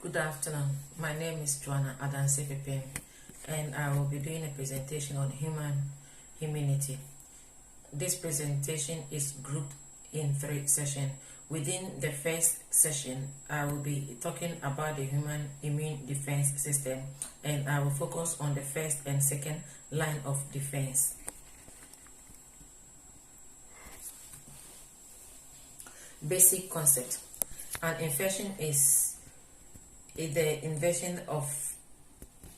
Good afternoon. My name is Joana Adansi-Pipim, and I will be doing a presentation on human immunity. This presentation is grouped in 3 sessions. Within the first session, I will be talking about the human immune defense system, and I will focus on the first and second line of defense. Basic concept. An infection is the invasion of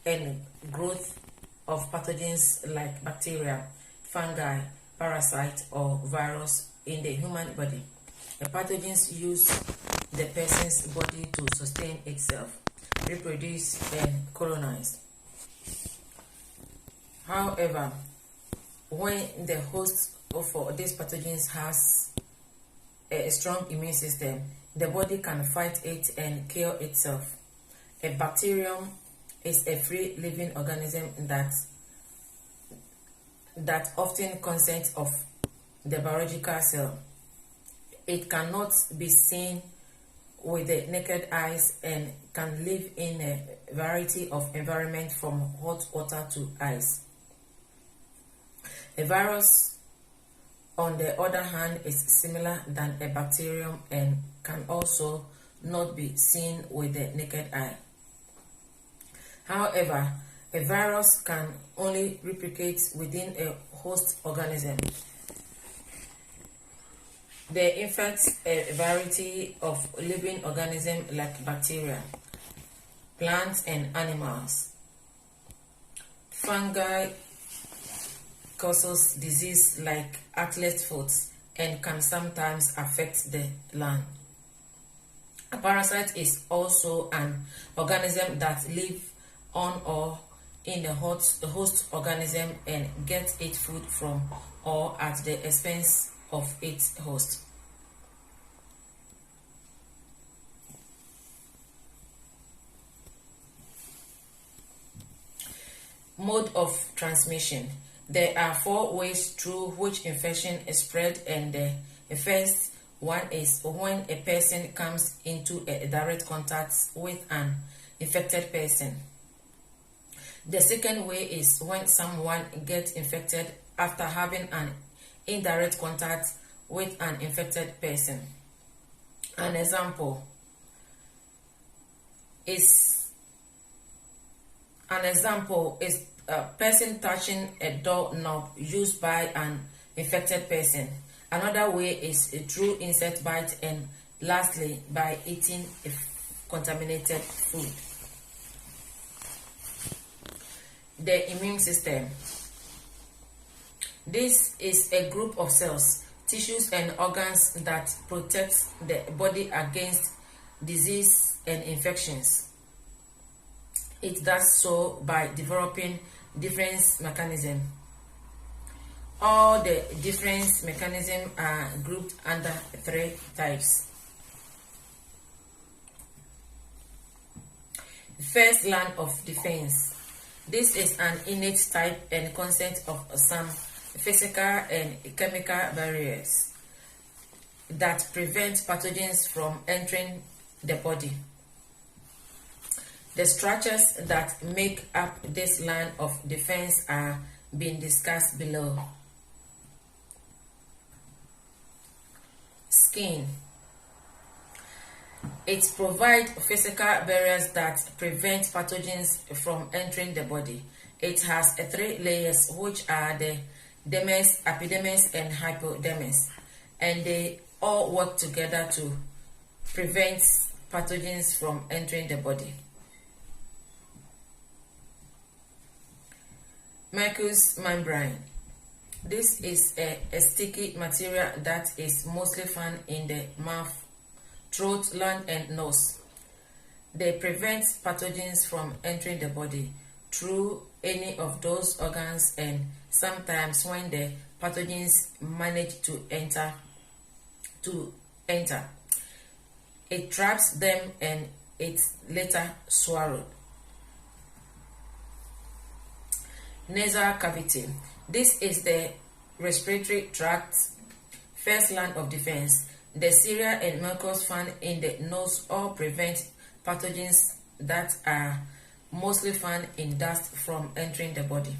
and growth of pathogens like bacteria, fungi, parasite, or virus in the human body. The pathogens use the person's body to sustain itself, reproduce, and colonize. However, when the host of these pathogens has a strong immune system, the body can fight it and cure itself. A bacterium is a free living organism that often consists of the biological cell. It cannot be seen with the naked eyes and can live in a variety of environments from hot water to ice. A virus, on the other hand, is similar than a bacterium and can also not be seen with the naked eye. However, a virus can only replicate within a host organism. They infect a variety of living organisms like bacteria, plants, and animals. Fungi causes disease like athlete's foot and can sometimes affect the lung. A parasite is also an organism that lives on or in the host organism and gets its food from or at the expense of its host. Mode of transmission. There are 4 ways through which infection is spread, and the first one is when a person comes into a direct contact with an infected person. The second way is when someone gets infected after having an indirect contact with an infected person. An example is a person touching a doorknob used by an infected person. Another way is through insect bite, and lastly by eating contaminated food. The immune system. This is a group of cells, tissues, and organs that protect the body against disease and infections. It does so by developing defense mechanisms. All the defense mechanisms are grouped under 3 types. First line of defense. This is an innate type and consists of some physical and chemical barriers that prevent pathogens from entering the body. The structures that make up this line of defense are being discussed below. Skin. It provides physical barriers that prevent pathogens from entering the body. It has 3 layers, which are the dermis, epidermis, and hypodermis, and they all work together to prevent pathogens from entering the body. Mucous membrane. This is a sticky material that is mostly found in the mouth, throat, lung, and nose. They prevent pathogens from entering the body through any of those organs, and sometimes when the pathogens manage to enter, it traps them and it's later swallowed. Nasal cavity. This is the respiratory tract first line of defense. The cilia and mucus found in the nose all prevent pathogens that are mostly found in dust from entering the body.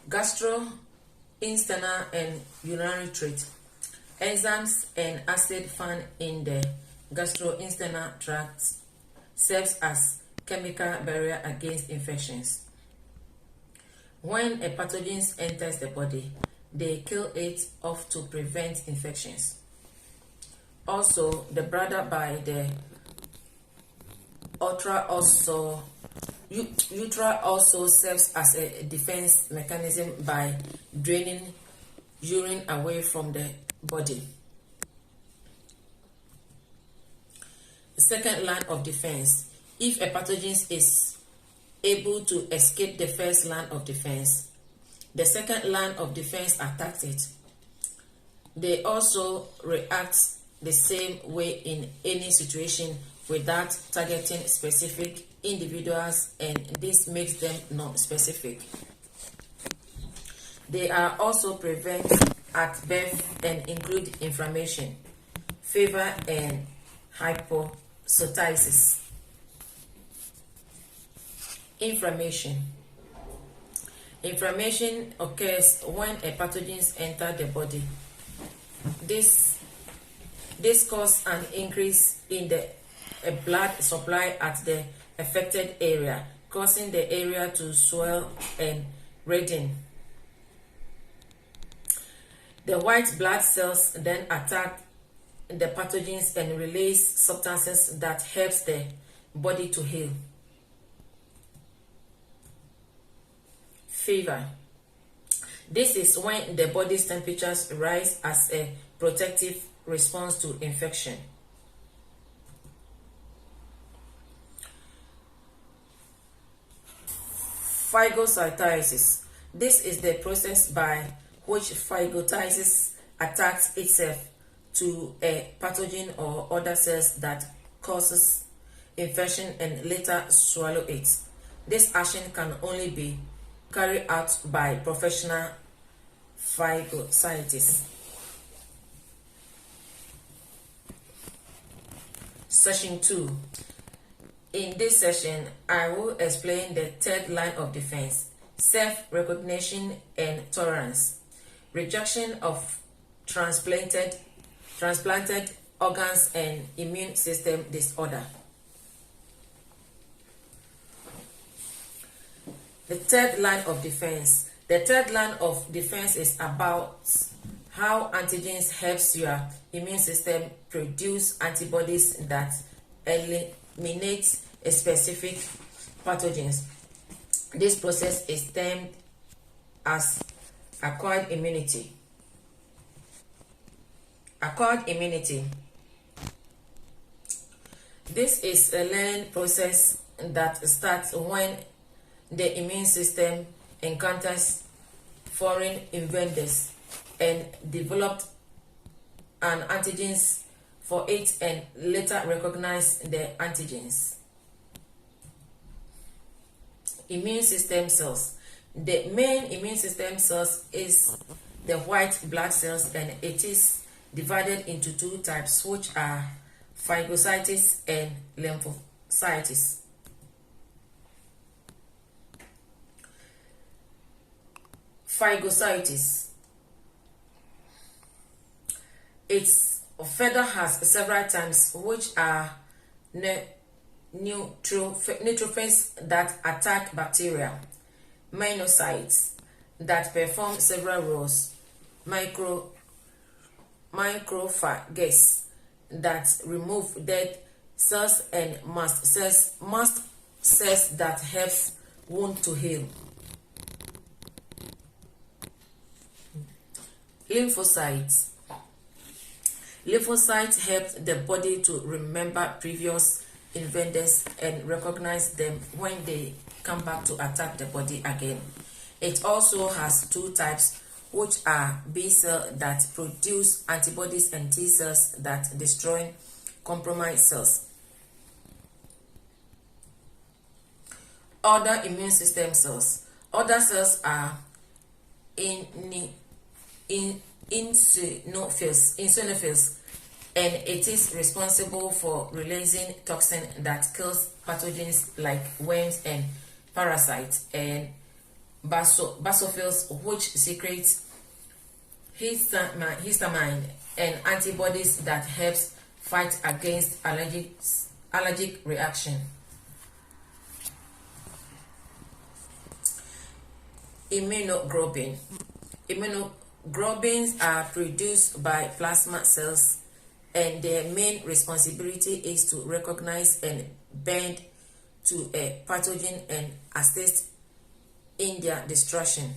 Gastrointestinal and urinary tract. Enzymes and acid found in the gastrointestinal tract serves as chemical barrier against infections. When a pathogen enters the body, they kill it off to prevent infections. Also, the bladder by the urethra also serves as a defense mechanism by draining urine away from the body. The second line of defense. If a pathogen is able to escape the first line of defense, the second line of defense attacks it. They also react the same way in any situation without targeting specific individuals, and this makes them non-specific. They are also prevent at birth and include inflammation, fever, and hypocytosis. Inflammation. Inflammation occurs when a pathogen enters the body. This causes an increase in the blood supply at the affected area, causing the area to swell and redden. The white blood cells then attack the pathogens and release substances that helps the body to heal. Fever. This is when the body's temperatures rise as a protective response to infection. Phagocytosis. This is the process by which phagocytosis attacks itself to a pathogen or other cells that causes infection and later swallow it. This action can only be carried out by professional phagocytists. Session 2. In this session, I will explain the third line of defense: self-recognition and tolerance, rejection of transplanted organs, and immune system disorder. The third line of defense. The third line of defense is about how antigens helps your immune system produce antibodies that eliminate a specific pathogens. This process is termed as acquired immunity. Acquired immunity. This is a learned process that starts when the immune system encounters foreign invaders and developed an antigens for it and later recognize the antigens. Immune system cells. The main immune system cells is the white blood cells, and it is divided into two types, which are phagocytes and lymphocytes. Phagocytes. Its feather has several types, which are neutrophils that attack bacteria, monocytes that perform several roles, macrophages that remove dead cells, and mast cells that helps wound to heal. Lymphocytes. Lymphocytes help the body to remember previous invaders and recognize them when they come back to attack the body again. It also has two types, which are B cells that produce antibodies and T cells that destroy compromised cells. Other immune system cells. Other cells are eosinophils, and it is responsible for releasing toxin that kills pathogens like worms and parasites, and basophils, which secretes histamine and antibodies that helps fight against allergic reaction. Immunoglobulin. Immunoglobulins are produced by plasma cells, and their main responsibility is to recognize and bind to a pathogen and assist in their destruction.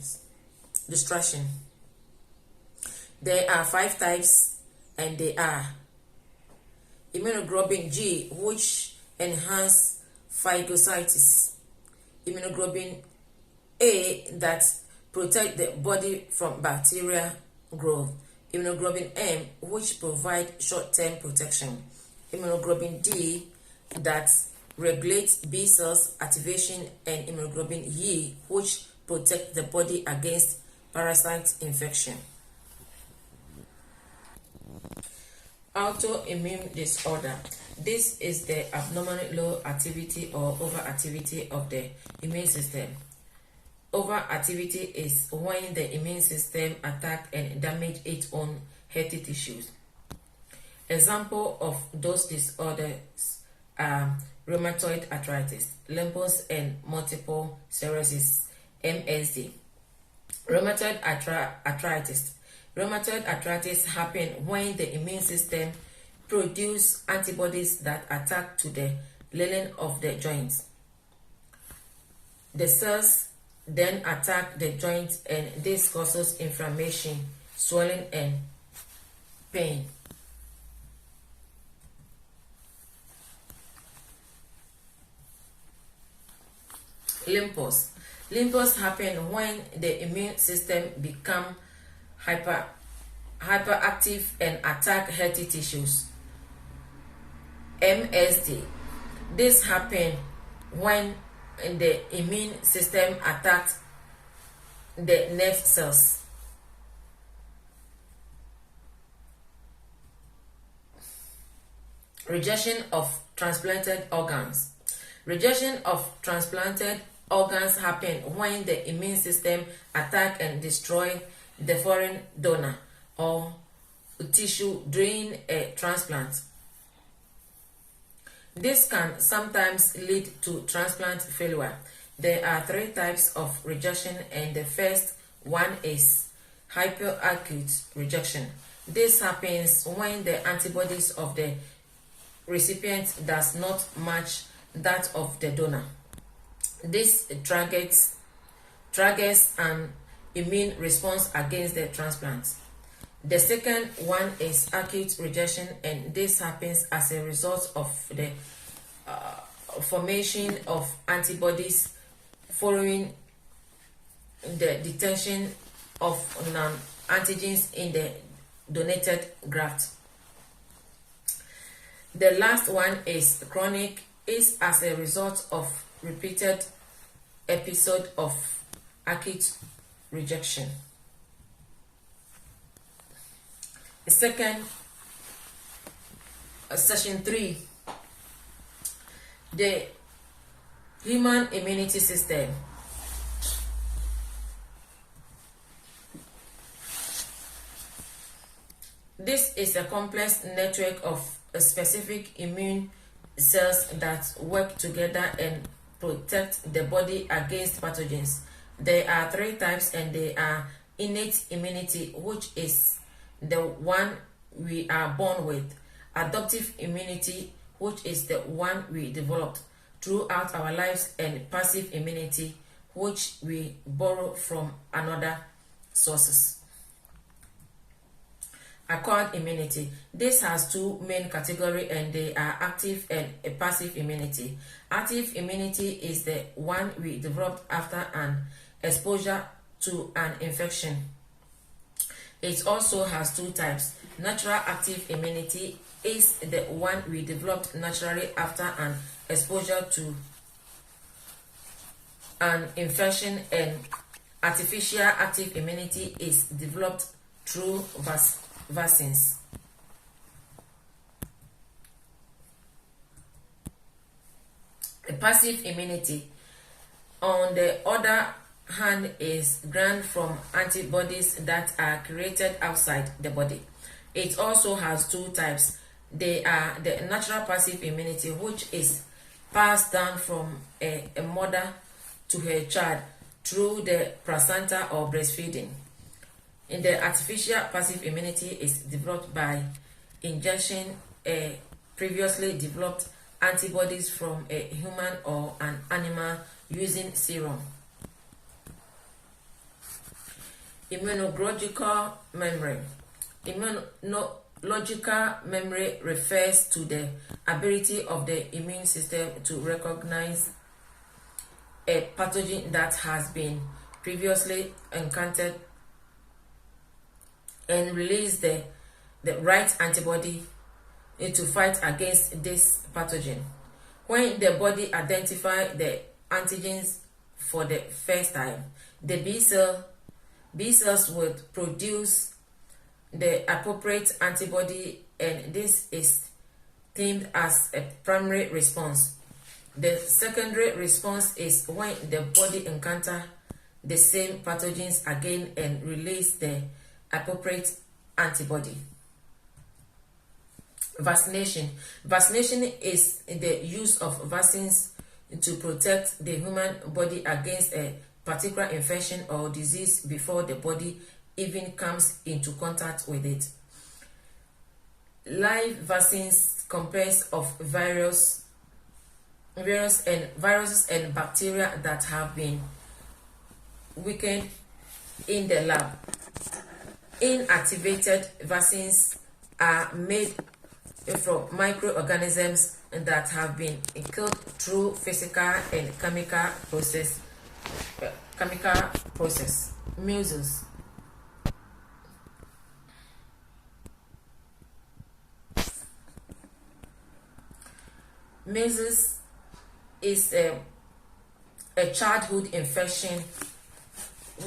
There are 5 types, and they are immunoglobulin G, which enhance phagocytosis; immunoglobulin A, that protect the body from bacterial growth; immunoglobulin M, which provide short-term protection; immunoglobulin D, that regulates B cells activation; and immunoglobulin E, which protect the body against parasite infection. Autoimmune disorder. This is the abnormally low activity or overactivity of the immune system. Overactivity is when the immune system attacks and damages its own healthy tissues. Examples of those disorders are rheumatoid arthritis, lupus, and multiple sclerosis (MSD). Rheumatoid arthritis. Rheumatoid arthritis happens when the immune system produces antibodies that attack to the lining of the joints. The cells then attack the joints, and this causes inflammation, swelling, and pain. Lupus. Lupus happens when the immune system becomes hyperactive and attack healthy tissues. MSD. This happens when the immune system attacks the nerve cells. Rejection of transplanted organs. Rejection of transplanted organs happen when the immune system attacks and destroys the foreign donor or tissue during a transplant. This can sometimes lead to transplant failure. There are 3 types of rejection, and the first one is hyperacute rejection. This happens when the antibodies of the recipient does not match that of the donor. This triggers an immune response against the transplant. The second one is acute rejection, and this happens as a result of the formation of antibodies following the detection of non-antigens in the donated graft. The last one is chronic, is as a result of repeated episode of acute rejection. Section 3, the human immunity system. This is a complex network of specific immune cells that work together and protect the body against pathogens. There are 3 types, and they are innate immunity, which is the one we are born with; adaptive immunity, which is the one we developed throughout our lives; and passive immunity, which we borrow from another sources. Acquired immunity. This has 2 main categories, and they are active and a passive immunity. Active immunity is the one we developed after an exposure to an infection. It also has 2 types. Natural active immunity is the one we developed naturally after an exposure to an infection, and artificial active immunity is developed through vaccines. A passive immunity, on the other hand, is granted from antibodies that are created outside the body. It also has two types. They are the natural passive immunity, which is passed down from a mother to her child through the placenta or breastfeeding. And the artificial passive immunity is developed by injection previously developed antibodies from a human or an animal using serum. Immunological memory. Immunological memory refers to the ability of the immune system to recognize a pathogen that has been previously encountered and release the right antibody to fight against this pathogen. When the body identifies the antigens for the first time, the B cells will produce the appropriate antibody, and this is termed as a primary response. The secondary response is when the body encounters the same pathogens again and release the appropriate antibody. Vaccination. Vaccination is the use of vaccines to protect the human body against a particular infection or disease before the body even comes into contact with it. Live vaccines comprise of viruses and bacteria that have been weakened in the lab. Inactivated vaccines are made from microorganisms that have been killed through physical and chemical process. Measles. Measles is a childhood infection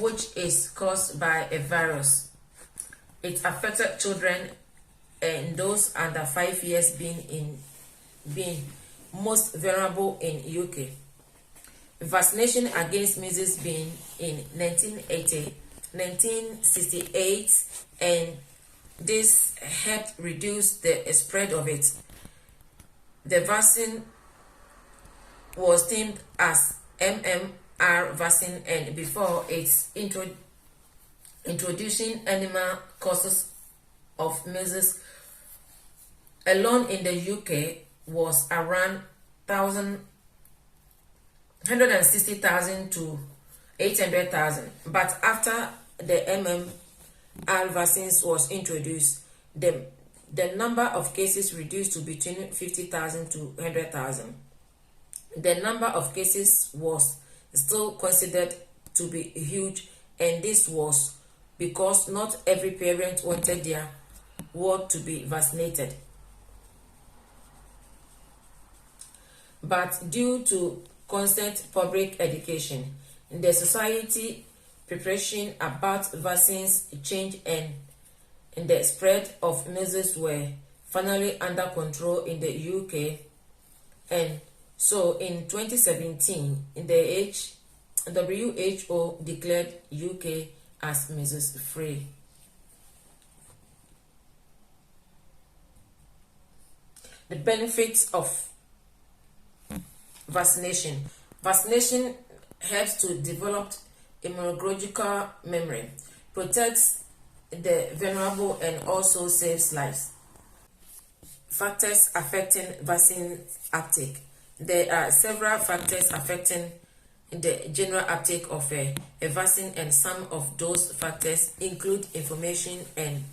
which is caused by a virus. It affected children and those under 5 years being most vulnerable in UK. Vaccination against measles began in 1968, and this helped reduce the spread of it. The vaccine was termed as MMR vaccine, and before its introducing animal causes of measles alone in the UK was around 160,000 to 800,000. But after the MMR vaccines was introduced, the number of cases reduced to between 50,000 to 100,000. The number of cases was still considered to be huge, and this was because not every parent wanted their ward to be vaccinated. But due to constant public education, the society preparation about vaccines changed, and the spread of measles were finally under control in the UK. And so in 2017, the WHO declared UK as measles free. The benefits of vaccination. Vaccination helps to develop immunological memory, protects the vulnerable, and also saves lives. Factors affecting vaccine uptake. There are several factors affecting the general uptake of a vaccine, and some of those factors include information and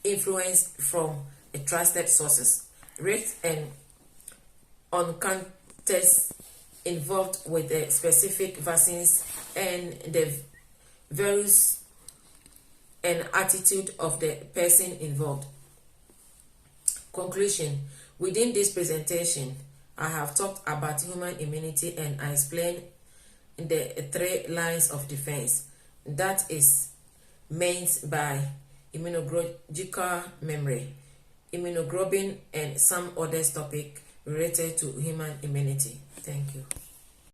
influence from trusted sources, rates and encounters involved with the specific vaccines, and the values and attitude of the person involved. Conclusion. Within this presentation, I have talked about human immunity, and I explained the 3 lines of defense that is meant by immunological memory, immunoglobulin, and some other topic related to human immunity. Thank you.